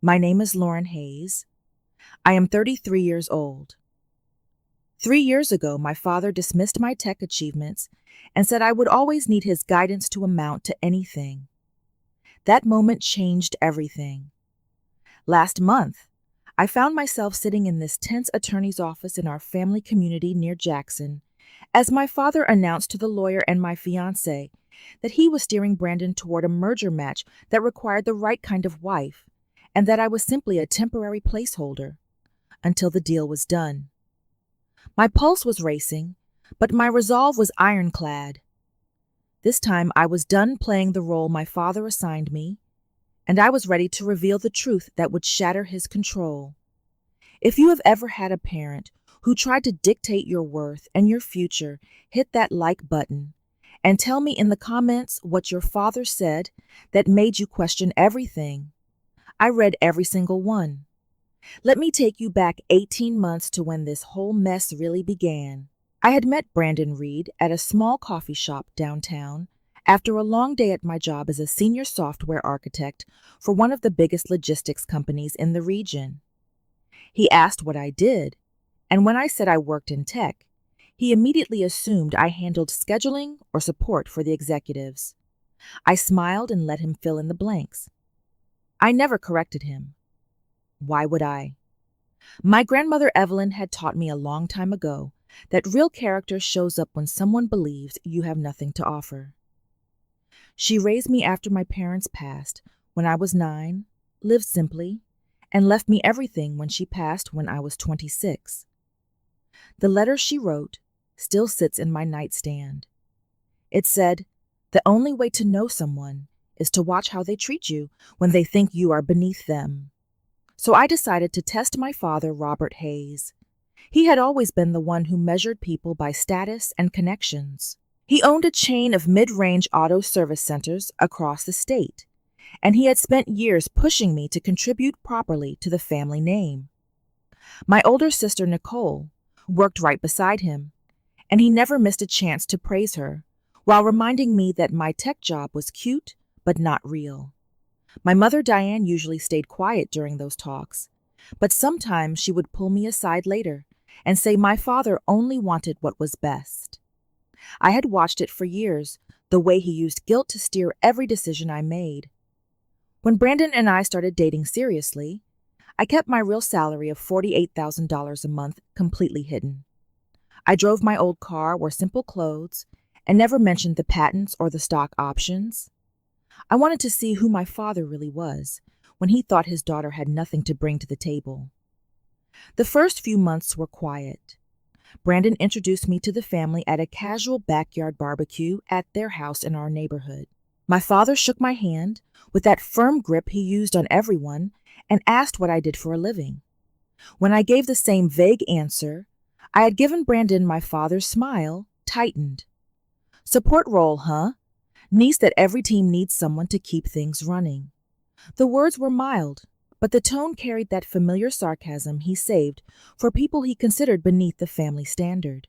My name is Lauren Hayes. I am 33 years old. 3 years ago, my father dismissed my tech achievements and said I would always need his guidance to amount to anything. That moment changed everything. Last month, I found myself sitting in this tense attorney's office in our family community near Jackson as my father announced to the lawyer and my fiancé that he was steering Brandon toward a merger match that required the right kind of wife, and that I was simply a temporary placeholder until the deal was done. My pulse was racing, but my resolve was ironclad. This time I was done playing the role my father assigned me, and I was ready to reveal the truth that would shatter his control. If you have ever had a parent who tried to dictate your worth and your future, hit that like button and tell me in the comments what your father said that made you question everything. I read every single one. Let me take you back 18 months to when this whole mess really began. I had met Brandon Reed at a small coffee shop downtown after a long day at my job as a senior software architect for one of the biggest logistics companies in the region. He asked what I did, and when I said I worked in tech, he immediately assumed I handled scheduling or support for the executives. I smiled and let him fill in the blanks. I never corrected him. Why would I? My grandmother Evelyn had taught me a long time ago that real character shows up when someone believes you have nothing to offer. She raised me after my parents passed when I was 9, lived simply, and left me everything when she passed when I was 26. The letter she wrote still sits in my nightstand. It said, "The only way to know someone is to watch how they treat you when they think you are beneath them." So I decided to test my father, Robert Hayes. He had always been the one who measured people by status and connections. He owned a chain of mid-range auto service centers across the state, and he had spent years pushing me to contribute properly to the family name. My older sister, Nicole, worked right beside him, and he never missed a chance to praise her, while reminding me that my tech job was cute but not real. My mother, Diane, usually stayed quiet during those talks, but sometimes she would pull me aside later and say my father only wanted what was best. I had watched it for years, the way he used guilt to steer every decision I made. When Brandon and I started dating seriously, I kept my real salary of $48,000 a month completely hidden. I drove my old car, wore simple clothes, and never mentioned the patents or the stock options. I wanted to see who my father really was when he thought his daughter had nothing to bring to the table. The first few months were quiet. Brandon introduced me to the family at a casual backyard barbecue at their house in our neighborhood. My father shook my hand with that firm grip he used on everyone and asked what I did for a living. When I gave the same vague answer I had given Brandon, my father's smile tightened. "Support role, huh? Niece that every team needs someone to keep things running." The words were mild, but the tone carried that familiar sarcasm he saved for people he considered beneath the family standard.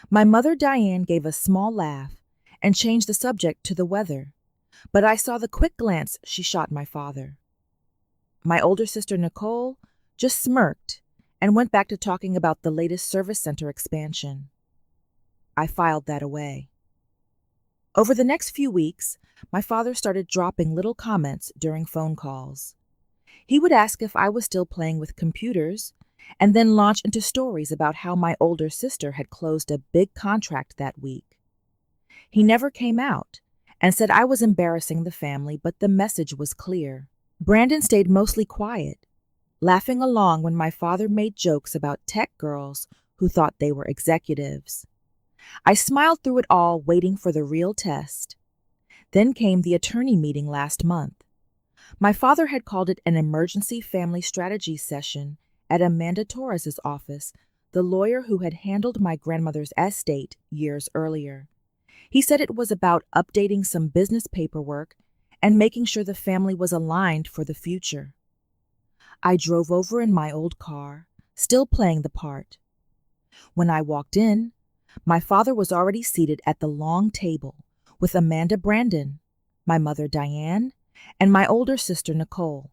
My mother, Diane, gave a small laugh and changed the subject to the weather, but I saw the quick glance she shot my father. My older sister, Nicole, just smirked and went back to talking about the latest service center expansion. I filed that away. Over the next few weeks, my father started dropping little comments during phone calls. He would ask if I was still playing with computers, and then launch into stories about how my older sister had closed a big contract that week. He never came out and said I was embarrassing the family, but the message was clear. Brandon stayed mostly quiet, laughing along when my father made jokes about tech girls who thought they were executives. I smiled through it all, waiting for the real test. Then came the attorney meeting last month. My father had called it an emergency family strategy session at Amanda Torres's office, the lawyer who had handled my grandmother's estate years earlier. He said it was about updating some business paperwork and making sure the family was aligned for the future. I drove over in my old car, still playing the part. When I walked in, my father was already seated at the long table with Amanda, Brandon, my mother Diane, and my older sister Nicole.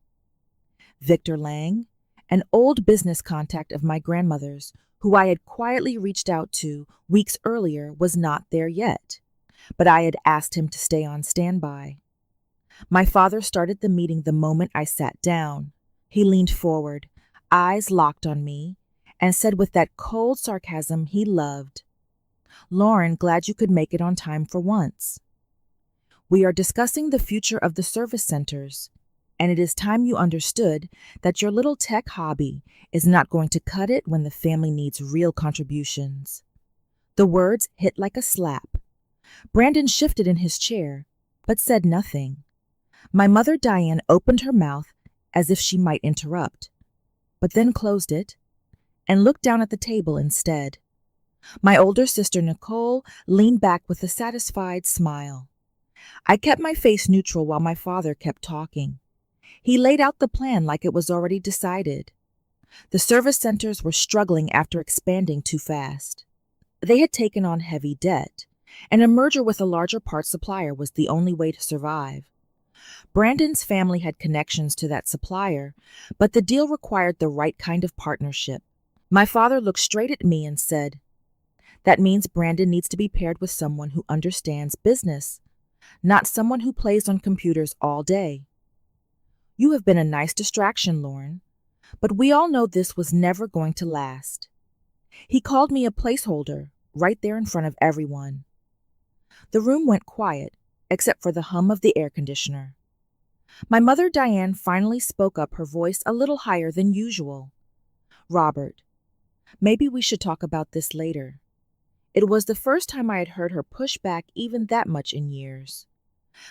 Victor Lang, an old business contact of my grandmother's, who I had quietly reached out to weeks earlier, was not there yet, but I had asked him to stay on standby. My father started the meeting the moment I sat down. He leaned forward, eyes locked on me, and said with that cold sarcasm he loved, "Lauren, glad you could make it on time for once. We are discussing the future of the service centers, and it is time you understood that your little tech hobby is not going to cut it when the family needs real contributions." The words hit like a slap. Brandon shifted in his chair, but said nothing. My mother Diane opened her mouth as if she might interrupt, but then closed it and looked down at the table instead. My older sister Nicole leaned back with a satisfied smile. I kept my face neutral while my father kept talking. He laid out the plan like it was already decided. The service centers were struggling after expanding too fast. They had taken on heavy debt, and a merger with a larger parts supplier was the only way to survive. Brandon's family had connections to that supplier, but the deal required the right kind of partnership. My father looked straight at me and said, "That means Brandon needs to be paired with someone who understands business, not someone who plays on computers all day. You have been a nice distraction, Lauren, but we all know this was never going to last." He called me a placeholder right there in front of everyone. The room went quiet, except for the hum of the air conditioner. My mother Diane finally spoke up, her voice a little higher than usual. "Robert, maybe we should talk about this later." It was the first time I had heard her push back even that much in years.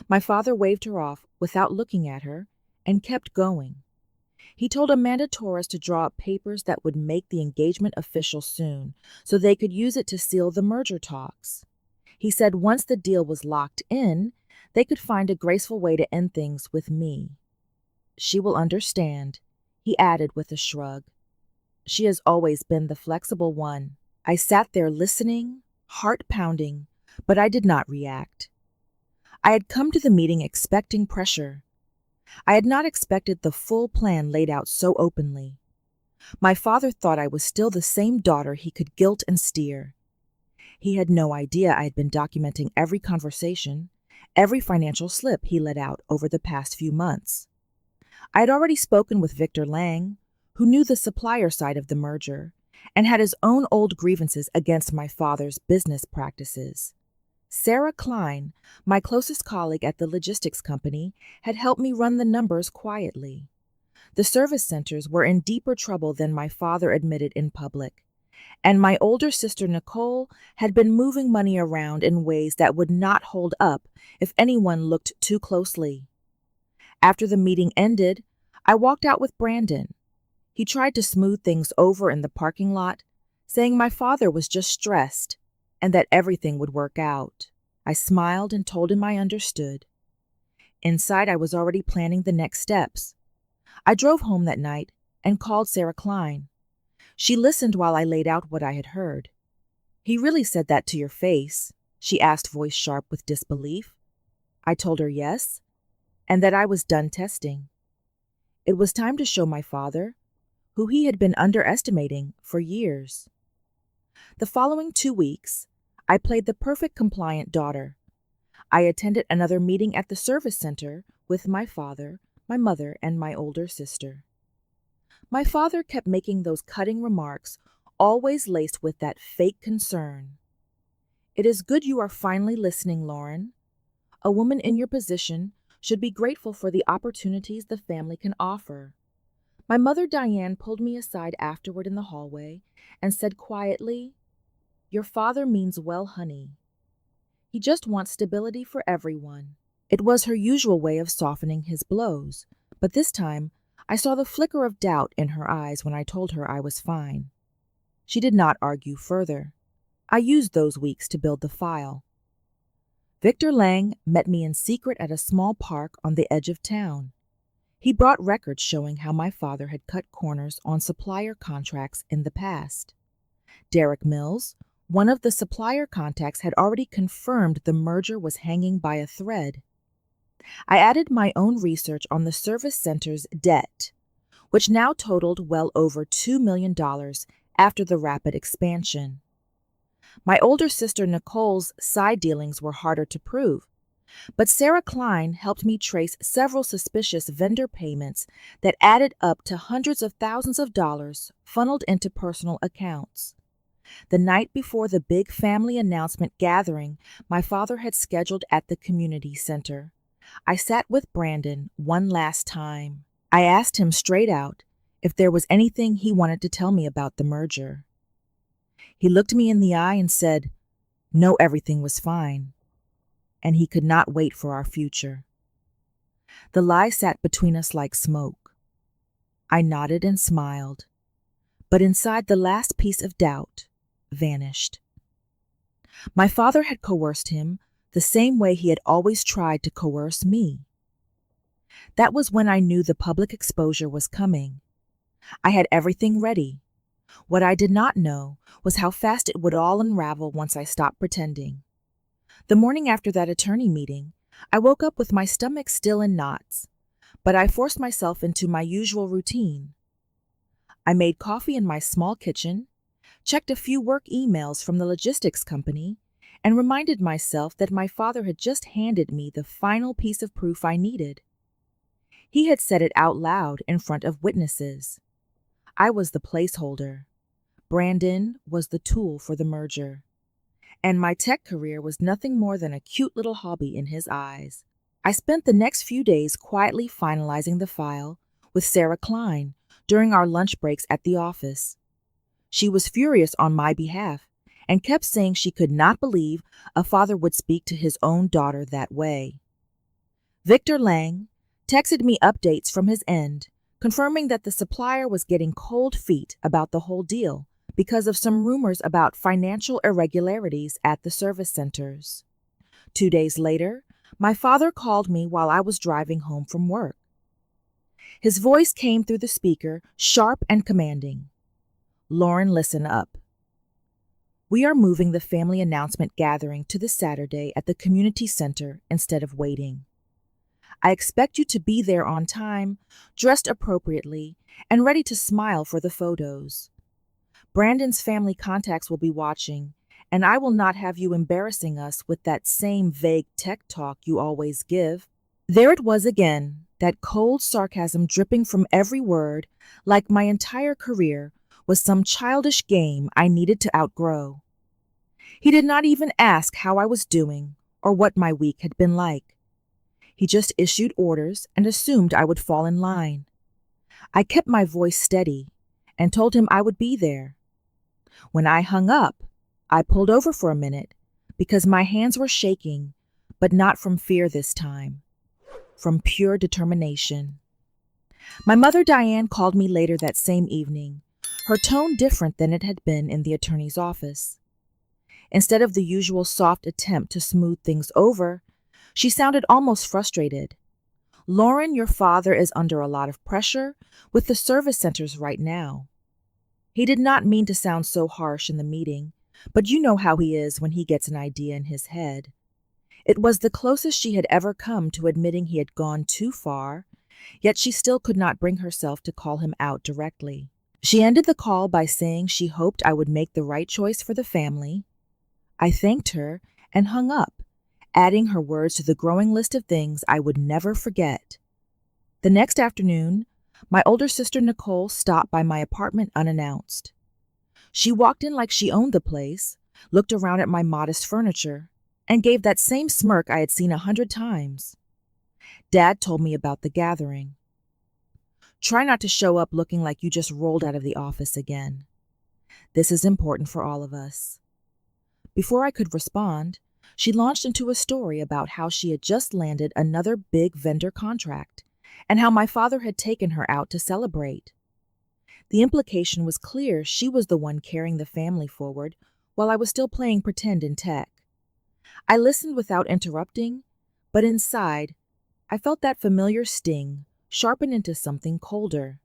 My father waved her off without looking at her and kept going. He told Amanda Torres to draw up papers that would make the engagement official soon, so they could use it to seal the merger talks. He said once the deal was locked in, they could find a graceful way to end things with me. "She will understand," he added with a shrug. "She has always been the flexible one." I sat there listening, heart pounding, but I did not react. I had come to the meeting expecting pressure. I had not expected the full plan laid out so openly. My father thought I was still the same daughter he could guilt and steer. He had no idea I had been documenting every conversation, every financial slip he let out over the past few months. I had already spoken with Victor Lang, who knew the supplier side of the merger, and had his own old grievances against my father's business practices. Sarah Klein, my closest colleague at the logistics company, had helped me run the numbers quietly. The service centers were in deeper trouble than my father admitted in public, and my older sister Nicole had been moving money around in ways that would not hold up if anyone looked too closely. After the meeting ended, I walked out with Brandon. He tried to smooth things over in the parking lot, saying my father was just stressed and that everything would work out. I smiled and told him I understood. Inside, I was already planning the next steps. I drove home that night and called Sarah Klein. She listened while I laid out what I had heard. "He really said that to your face?" she asked, voice sharp with disbelief. I told her yes, and that I was done testing. It was time to show my father, who he had been underestimating for years. The following 2 weeks, I played the perfect compliant daughter. I attended another meeting at the service center with my father, my mother, and my older sister. My father kept making those cutting remarks, always laced with that fake concern. "It is good you are finally listening, Lauren. A woman in your position should be grateful for the opportunities the family can offer." My mother Diane pulled me aside afterward in the hallway and said quietly, "Your father means well, honey. He just wants stability for everyone." It was her usual way of softening his blows, but this time I saw the flicker of doubt in her eyes when I told her I was fine. She did not argue further. I used those weeks to build the file. Victor Lang met me in secret at a small park on the edge of town. He brought records showing how my father had cut corners on supplier contracts in the past. Derek Mills, one of the supplier contacts, had already confirmed the merger was hanging by a thread. I added my own research on the service center's debt, which now totaled well over $2 million after the rapid expansion. My older sister Nicole's side dealings were harder to prove, but Sarah Klein helped me trace several suspicious vendor payments that added up to hundreds of thousands of dollars funneled into personal accounts. The night before the big family announcement gathering my father had scheduled at the community center, I sat with Brandon one last time. I asked him straight out if there was anything he wanted to tell me about the merger. He looked me in the eye and said, "No, everything was fine," and he could not wait for our future. The lie sat between us like smoke. I nodded and smiled, but inside the last piece of doubt vanished. My father had coerced him the same way he had always tried to coerce me. That was when I knew the public exposure was coming. I had everything ready. What I did not know was how fast it would all unravel once I stopped pretending. The morning after that attorney meeting, I woke up with my stomach still in knots, but I forced myself into my usual routine. I made coffee in my small kitchen, checked a few work emails from the logistics company, and reminded myself that my father had just handed me the final piece of proof I needed. He had said it out loud in front of witnesses. I was the placeholder. Brandon was the tool for the merger. And my tech career was nothing more than a cute little hobby in his eyes. I spent the next few days quietly finalizing the file with Sarah Klein during our lunch breaks at the office. She was furious on my behalf and kept saying she could not believe a father would speak to his own daughter that way. Victor Lang texted me updates from his end, confirming that the supplier was getting cold feet about the whole deal because of some rumors about financial irregularities at the service centers. 2 days later, my father called me while I was driving home from work. His voice came through the speaker, sharp and commanding. "Lauren, listen up. We are moving the family announcement gathering to the Saturday at the community center instead of waiting. I expect you to be there on time, dressed appropriately, and ready to smile for the photos. Brandon's family contacts will be watching, and I will not have you embarrassing us with that same vague tech talk you always give." There it was again, that cold sarcasm dripping from every word, like my entire career was some childish game I needed to outgrow. He did not even ask how I was doing or what my week had been like. He just issued orders and assumed I would fall in line. I kept my voice steady and told him I would be there. When I hung up, I pulled over for a minute because my hands were shaking, but not from fear this time, from pure determination. My mother Diane called me later that same evening, her tone different than it had been in the attorney's office. Instead of the usual soft attempt to smooth things over, she sounded almost frustrated. "Lauren, your father is under a lot of pressure with the service centers right now." He did not mean to sound so harsh in the meeting, but you know how he is when he gets an idea in his head. It was the closest she had ever come to admitting he had gone too far, yet she still could not bring herself to call him out directly. She ended the call by saying she hoped I would make the right choice for the family. I thanked her and hung up, adding her words to the growing list of things I would never forget. The next afternoon, my older sister Nicole stopped by my apartment unannounced. She walked in like she owned the place, looked around at my modest furniture, and gave that same smirk I had seen 100 times. Dad told me about the gathering. "Try not to show up looking like you just rolled out of the office again. This is important for all of us." Before I could respond, she launched into a story about how she had just landed another big vendor contract and how my father had taken her out to celebrate. The implication was clear she was the one carrying the family forward while I was still playing pretend in tech. I listened without interrupting, but inside, I felt that familiar sting sharpen into something colder.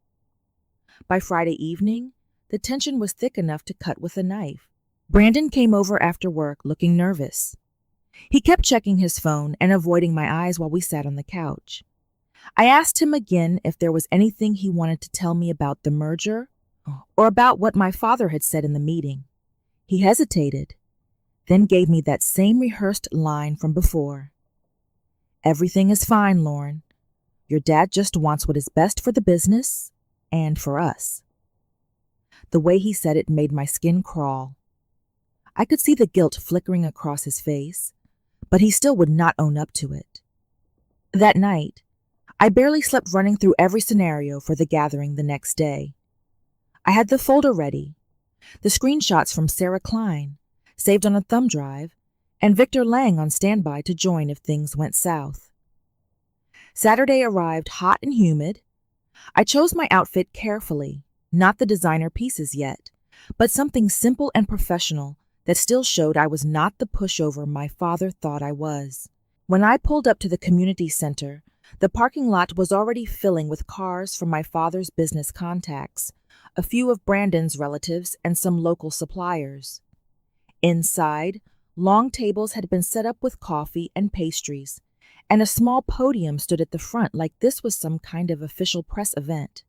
By Friday evening, the tension was thick enough to cut with a knife. Brandon came over after work looking nervous. He kept checking his phone and avoiding my eyes while we sat on the couch. I asked him again if there was anything he wanted to tell me about the merger or about what my father had said in the meeting. He hesitated, then gave me that same rehearsed line from before. "Everything is fine, Lauren. Your dad just wants what is best for the business and for us." The way he said it made my skin crawl. I could see the guilt flickering across his face, but he still would not own up to it. That night, I barely slept running through every scenario for the gathering the next day. I had the folder ready, the screenshots from Sarah Klein, saved on a thumb drive, and Victor Lang on standby to join if things went south. Saturday arrived hot and humid. I chose my outfit carefully, not the designer pieces yet, but something simple and professional that still showed I was not the pushover my father thought I was. When I pulled up to the community center, the parking lot was already filling with cars from my father's business contacts, a few of Brandon's relatives, and some local suppliers. Inside, long tables had been set up with coffee and pastries, and a small podium stood at the front like this was some kind of official press event.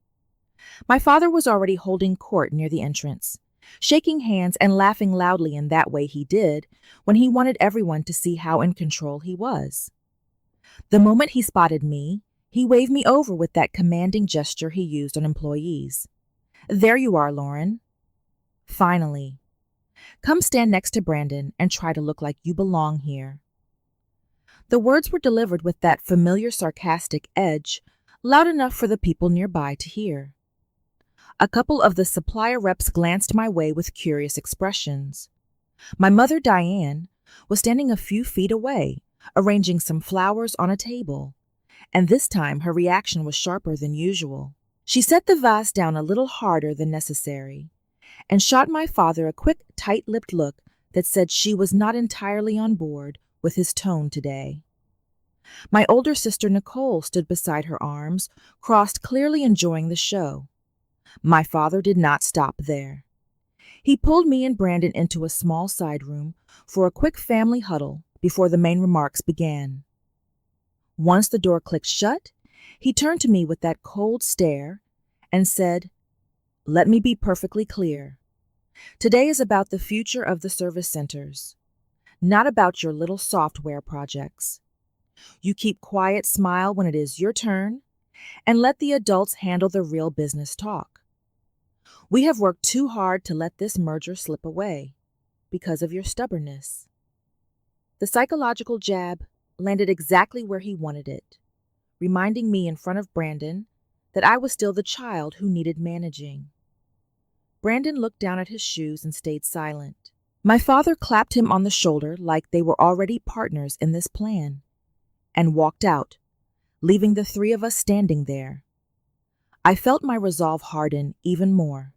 My father was already holding court near the entrance, shaking hands and laughing loudly in that way he did when he wanted everyone to see how in control he was. The moment he spotted me, he waved me over with that commanding gesture he used on employees. "There you are, Lauren. Finally. Come stand next to Brandon and try to look like you belong here." The words were delivered with that familiar sarcastic edge, loud enough for the people nearby to hear. A couple of the supplier reps glanced my way with curious expressions. My mother, Diane, was standing a few feet away, arranging some flowers on a table, and this time her reaction was sharper than usual. She set the vase down a little harder than necessary, and shot my father a quick, tight-lipped look that said she was not entirely on board with his tone today. My older sister Nicole stood beside her, arms crossed, clearly enjoying the show. My father did not stop there. He pulled me and Brandon into a small side room for a quick family huddle before the main remarks began. Once the door clicked shut, he turned to me with that cold stare and said, "Let me be perfectly clear. Today is about the future of the service centers, not about your little software projects. You keep quiet, smile when it is your turn, and let the adults handle the real business talk. We have worked too hard to let this merger slip away because of your stubbornness." The psychological jab landed exactly where he wanted it, reminding me in front of Brandon that I was still the child who needed managing. Brandon looked down at his shoes and stayed silent. My father clapped him on the shoulder like they were already partners in this plan, and walked out, leaving the three of us standing there. I felt my resolve harden even more.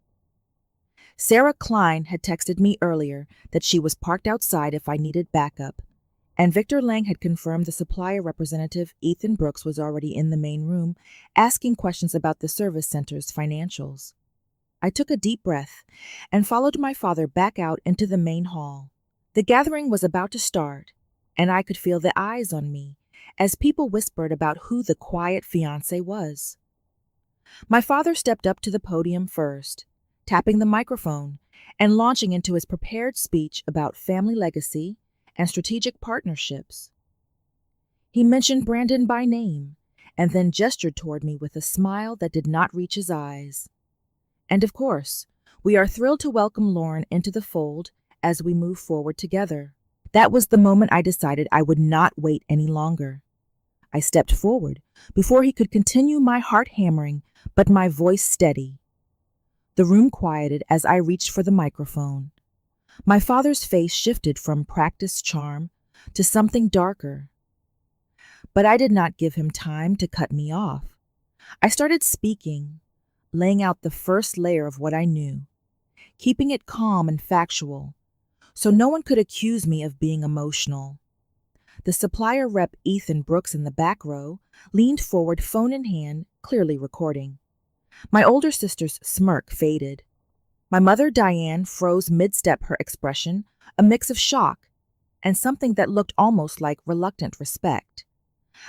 Sarah Klein had texted me earlier that she was parked outside if I needed backup, and Victor Lang had confirmed the supplier representative, Ethan Brooks, was already in the main room asking questions about the service center's financials. I took a deep breath and followed my father back out into the main hall. The gathering was about to start, and I could feel the eyes on me as people whispered about who the quiet fiancé was. My father stepped up to the podium first, tapping the microphone and launching into his prepared speech about family legacy and strategic partnerships. He mentioned Brandon by name and then gestured toward me with a smile that did not reach his eyes. "And of course, we are thrilled to welcome Lauren into the fold as we move forward together." That was the moment I decided I would not wait any longer. I stepped forward before he could continue, my heart hammering, but my voice steady. The room quieted as I reached for the microphone. My father's face shifted from practiced charm to something darker. But I did not give him time to cut me off. I started speaking, laying out the first layer of what I knew, keeping it calm and factual, so no one could accuse me of being emotional. The supplier rep, Ethan Brooks, in the back row, leaned forward, phone in hand, clearly recording. My older sister's smirk faded. My mother, Diane, froze mid-step, her expression a mix of shock and something that looked almost like reluctant respect.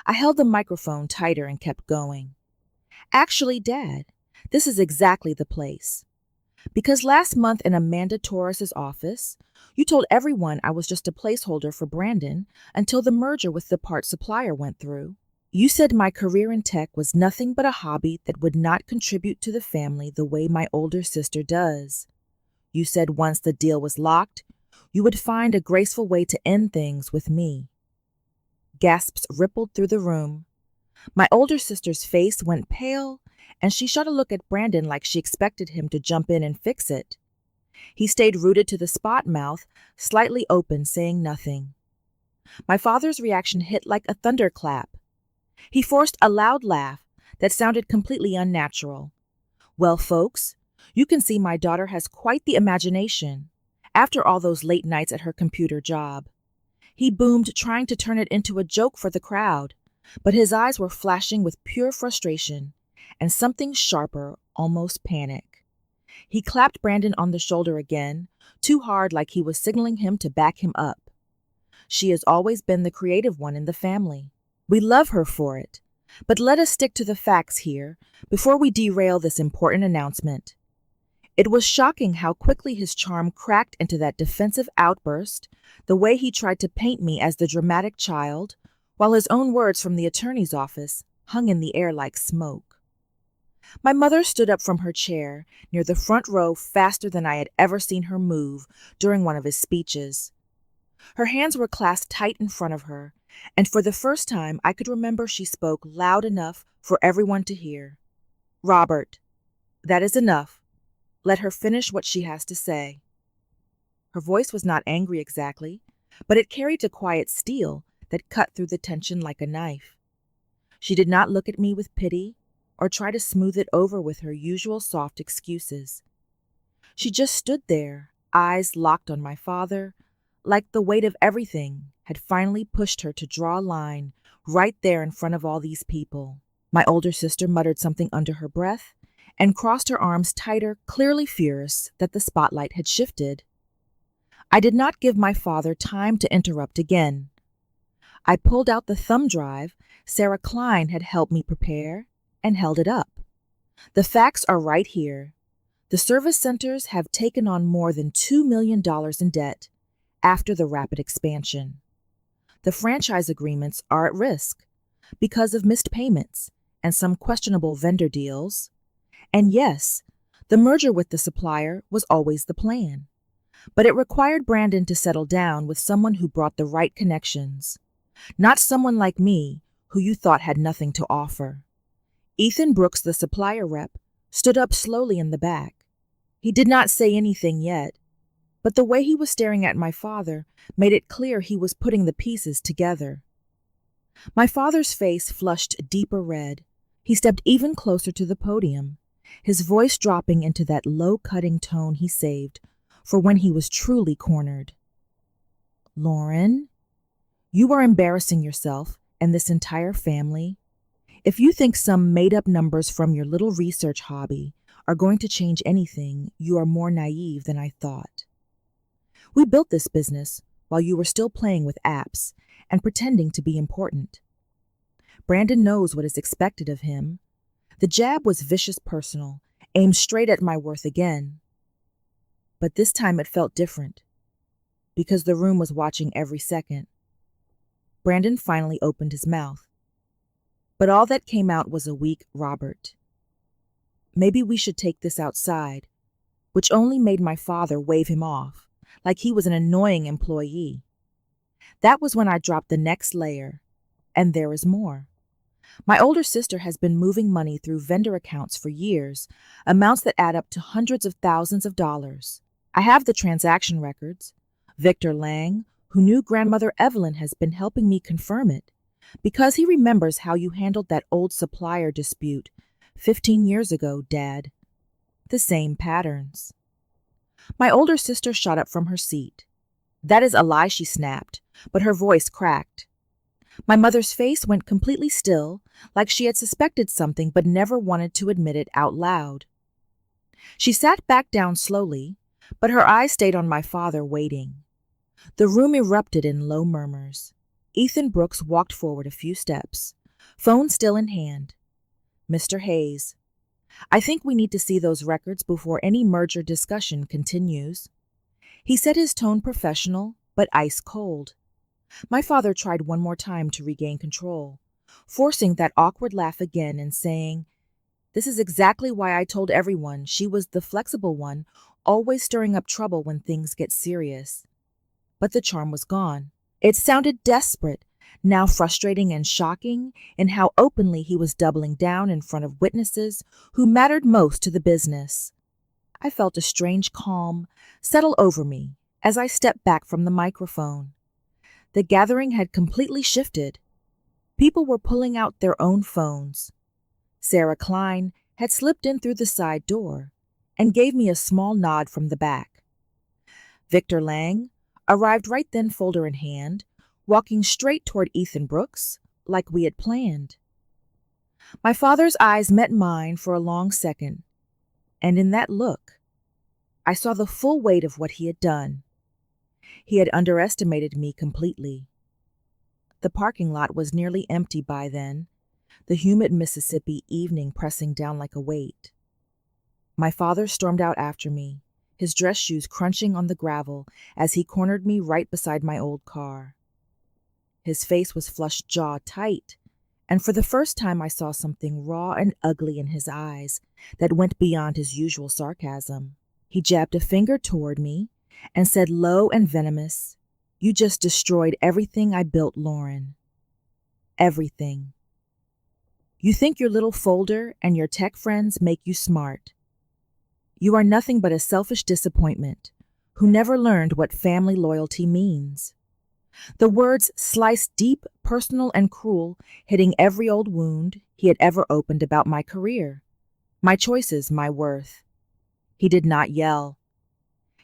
I held the microphone tighter and kept going. Actually, Dad, this is exactly the place. Because last month in Amanda Torres's office, you told everyone I was just a placeholder for Brandon until the merger with the part supplier went through. You said my career in tech was nothing but a hobby that would not contribute to the family the way my older sister does. You said once the deal was locked, you would find a graceful way to end things with me. Gasps rippled through the room. My older sister's face went pale, and she shot a look at Brandon like she expected him to jump in and fix it. He stayed rooted to the spot, mouth slightly open, saying nothing. My father's reaction hit like a thunderclap. He forced a loud laugh that sounded completely unnatural. Well, folks, you can see my daughter has quite the imagination, after all those late nights at her computer job. He boomed, trying to turn it into a joke for the crowd, but his eyes were flashing with pure frustration and something sharper, almost panic. He clapped Brandon on the shoulder again, too hard, like he was signaling him to back him up. She has always been the creative one in the family. We love her for it, but let us stick to the facts here before we derail this important announcement. It was shocking how quickly his charm cracked into that defensive outburst, the way he tried to paint me as the dramatic child, while his own words from the attorney's office hung in the air like smoke. My mother stood up from her chair near the front row faster than I had ever seen her move during one of his speeches. Her hands were clasped tight in front of her, and for the first time I could remember she spoke loud enough for everyone to hear. "Robert, that is enough. Let her finish what she has to say." Her voice was not angry exactly, but it carried a quiet steel that cut through the tension like a knife. She did not look at me with pity or try to smooth it over with her usual soft excuses. She just stood there, eyes locked on my father, like the weight of everything had finally pushed her to draw a line right there in front of all these people. My older sister muttered something under her breath and crossed her arms tighter, clearly furious that the spotlight had shifted. I did not give my father time to interrupt again. I pulled out the thumb drive Sarah Klein had helped me prepare and held it up. The facts are right here. The service centers have taken on more than $2 million in debt after the rapid expansion. The franchise agreements are at risk because of missed payments and some questionable vendor deals. And yes, the merger with the supplier was always the plan. But it required Brandon to settle down with someone who brought the right connections, not someone like me who you thought had nothing to offer. Ethan Brooks, the supplier rep, stood up slowly in the back. He did not say anything yet, but the way he was staring at my father made it clear he was putting the pieces together. My father's face flushed deeper red. He stepped even closer to the podium, his voice dropping into that low-cutting tone he saved for when he was truly cornered. "Lauren, you are embarrassing yourself and this entire family. If you think some made-up numbers from your little research hobby are going to change anything, you are more naive than I thought. We built this business while you were still playing with apps and pretending to be important. Brandon knows what is expected of him. The jab was vicious, personal, aimed straight at my worth again. But this time it felt different, because the room was watching every second. Brandon finally opened his mouth, but all that came out was a weak "Robert, maybe we should take this outside," which only made my father wave him off, like he was an annoying employee. That was when I dropped the next layer, and there is more. My older sister has been moving money through vendor accounts for years, amounts that add up to hundreds of thousands of dollars. I have the transaction records. Victor Lang, who knew grandmother Evelyn, has been helping me confirm it, because he remembers how you handled that old supplier dispute 15 years ago, Dad. The same patterns. My older sister shot up from her seat. "That is a lie," she snapped, but her voice cracked. My mother's face went completely still, like she had suspected something but never wanted to admit it out loud. She sat back down slowly, but her eyes stayed on my father, waiting. The room erupted in low murmurs. Ethan Brooks walked forward a few steps, phone still in hand. "Mr. Hayes, I think we need to see those records before any merger discussion continues." He said, his tone professional, but ice cold. My father tried one more time to regain control, forcing that awkward laugh again and saying, "This is exactly why I told everyone she was the flexible one, always stirring up trouble when things get serious." But the charm was gone. It sounded desperate, now frustrating and shocking, in how openly he was doubling down in front of witnesses who mattered most to the business. I felt a strange calm settle over me as I stepped back from the microphone. The gathering had completely shifted. People were pulling out their own phones. Sarah Klein had slipped in through the side door and gave me a small nod from the back. Victor Lang arrived right then, folder in hand, walking straight toward Ethan Brooks like we had planned. My father's eyes met mine for a long second, and in that look, I saw the full weight of what he had done. He had underestimated me completely. The parking lot was nearly empty by then, the humid Mississippi evening pressing down like a weight. My father stormed out after me, his dress shoes crunching on the gravel as he cornered me right beside my old car. His face was flushed jaw tight, and for the first time I saw something raw and ugly in his eyes that went beyond his usual sarcasm. He jabbed a finger toward me and said low and venomous, "You just destroyed everything I built, Lauren. Everything. You think your little folder and your tech friends make you smart. You are nothing but a selfish disappointment who never learned what family loyalty means." The words sliced deep, personal, and cruel, hitting every old wound he had ever opened about my career, my choices, my worth. He did not yell.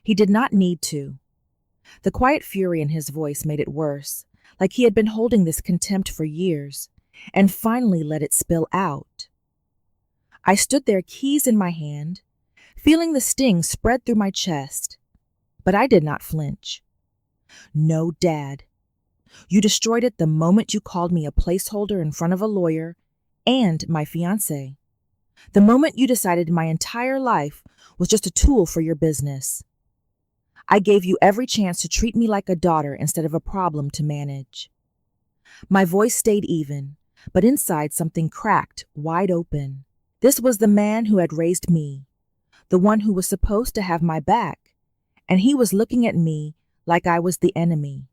He did not need to. The quiet fury in his voice made it worse, like he had been holding this contempt for years, and finally let it spill out. I stood there, keys in my hand, feeling the sting spread through my chest, but I did not flinch. "No, Dad. You destroyed it the moment you called me a placeholder in front of a lawyer and my fiancé. The moment you decided my entire life was just a tool for your business. I gave you every chance to treat me like a daughter instead of a problem to manage." My voice stayed even, but inside something cracked wide open. This was the man who had raised me, the one who was supposed to have my back, and he was looking at me like I was the enemy.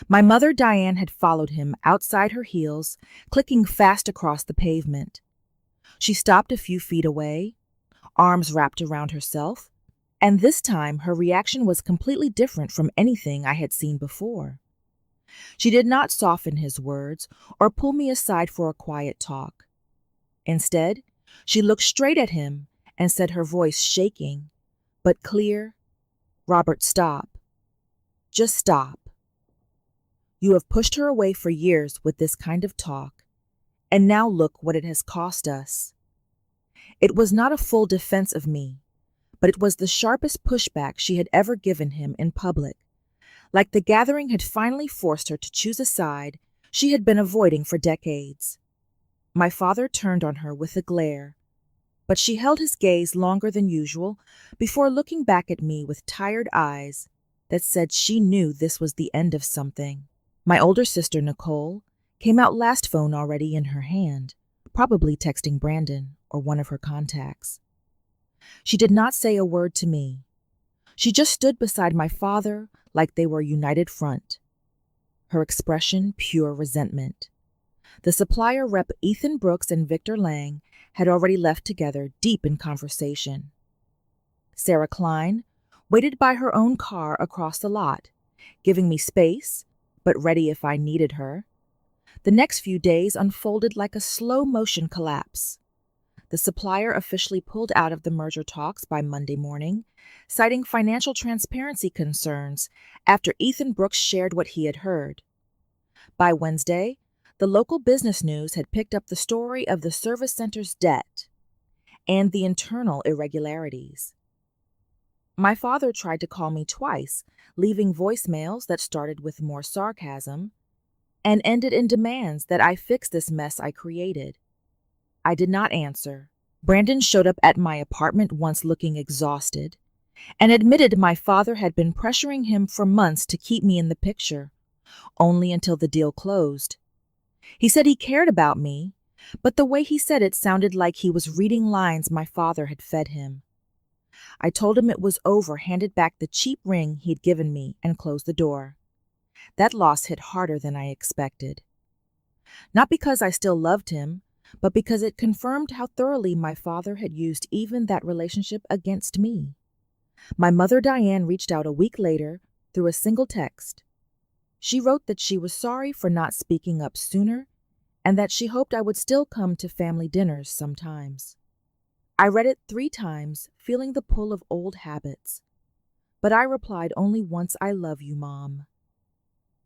My mother, Diane, had followed him outside her heels, clicking fast across the pavement. She stopped a few feet away, arms wrapped around herself, and this time her reaction was completely different from anything I had seen before. She did not soften his words or pull me aside for a quiet talk. Instead, she looked straight at him and said, her voice shaking, but clear, "Robert, stop. Just stop. You have pushed her away for years with this kind of talk, and now look what it has cost us." It was not a full defense of me, but it was the sharpest pushback she had ever given him in public, like the gathering had finally forced her to choose a side she had been avoiding for decades. My father turned on her with a glare, but she held his gaze longer than usual before looking back at me with tired eyes that said she knew this was the end of something. My older sister, Nicole, came out last, phone already in her hand, probably texting Brandon or one of her contacts. She did not say a word to me. She just stood beside my father like they were a united front, her expression pure resentment. The supplier rep Ethan Brooks and Victor Lang had already left together, deep in conversation. Sarah Klein waited by her own car across the lot, giving me space, but ready if I needed her. The next few days unfolded like a slow-motion collapse. The supplier officially pulled out of the merger talks by Monday morning, citing financial transparency concerns after Ethan Brooks shared what he had heard. By Wednesday, the local business news had picked up the story of the service center's debt and the internal irregularities. My father tried to call me twice, leaving voicemails that started with more sarcasm, and ended in demands that I fix this mess I created. I did not answer. Brandon showed up at my apartment once looking exhausted and admitted my father had been pressuring him for months to keep me in the picture, only until the deal closed. He said he cared about me, but the way he said it sounded like he was reading lines my father had fed him. I told him it was over, handed back the cheap ring he'd given me, and closed the door. That loss hit harder than I expected. Not because I still loved him, but because it confirmed how thoroughly my father had used even that relationship against me. My mother, Diane, reached out a week later through a single text. She wrote that she was sorry for not speaking up sooner and that she hoped I would still come to family dinners sometimes. I read it 3 times, feeling the pull of old habits. But I replied only once, "I love you, Mom.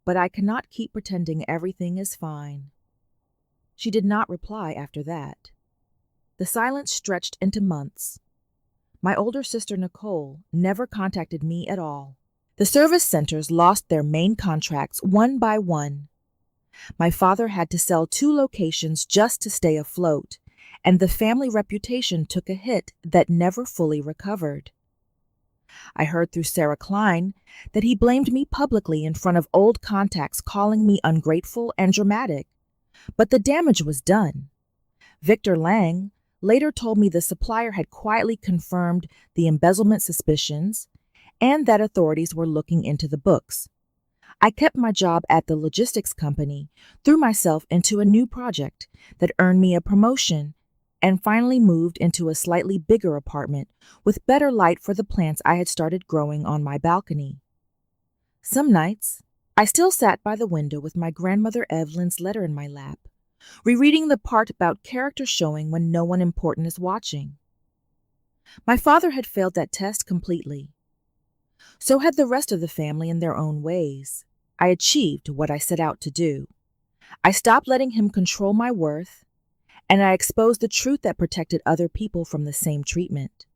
But I cannot keep pretending everything is fine." She did not reply after that. The silence stretched into months. My older sister, Nicole, never contacted me at all. The service centers lost their main contracts one by one. My father had to sell 2 locations just to stay afloat, and the family reputation took a hit that never fully recovered. I heard through Sarah Klein that he blamed me publicly in front of old contacts, calling me ungrateful and dramatic. But the damage was done. Victor Lang later told me the supplier had quietly confirmed the embezzlement suspicions and that authorities were looking into the books. I kept my job at the logistics company, threw myself into a new project that earned me a promotion, and finally moved into a slightly bigger apartment with better light for the plants I had started growing on my balcony. Some nights, I still sat by the window with my grandmother Evelyn's letter in my lap, rereading the part about character showing when no one important is watching. My father had failed that test completely. So had the rest of the family in their own ways. I achieved what I set out to do. I stopped letting him control my worth, and I exposed the truth that protected other people from the same treatment.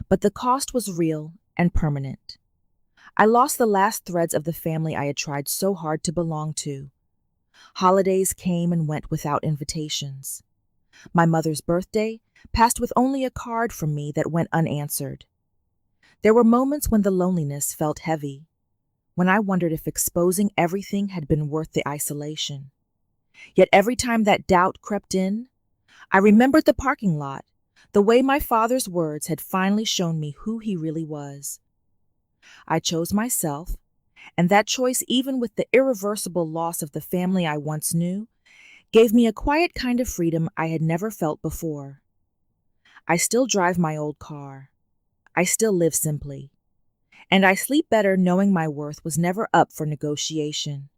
But the cost was real and permanent. I lost the last threads of the family I had tried so hard to belong to. Holidays came and went without invitations. My mother's birthday passed with only a card from me that went unanswered. There were moments when the loneliness felt heavy, when I wondered if exposing everything had been worth the isolation. Yet every time that doubt crept in, I remembered the parking lot, the way my father's words had finally shown me who he really was. I chose myself, and that choice, even with the irreversible loss of the family I once knew, gave me a quiet kind of freedom I had never felt before. I still drive my old car. I still live simply. And I sleep better knowing my worth was never up for negotiation.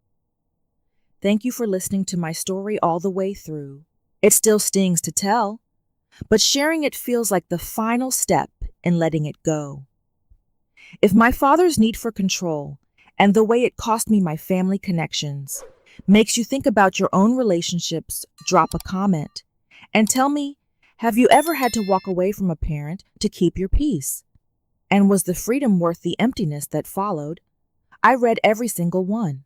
Thank you for listening to my story all the way through. It still stings to tell, but sharing it feels like the final step in letting it go. If my father's need for control and the way it cost me my family connections makes you think about your own relationships, drop a comment and tell me, have you ever had to walk away from a parent to keep your peace? And was the freedom worth the emptiness that followed? I read every single one.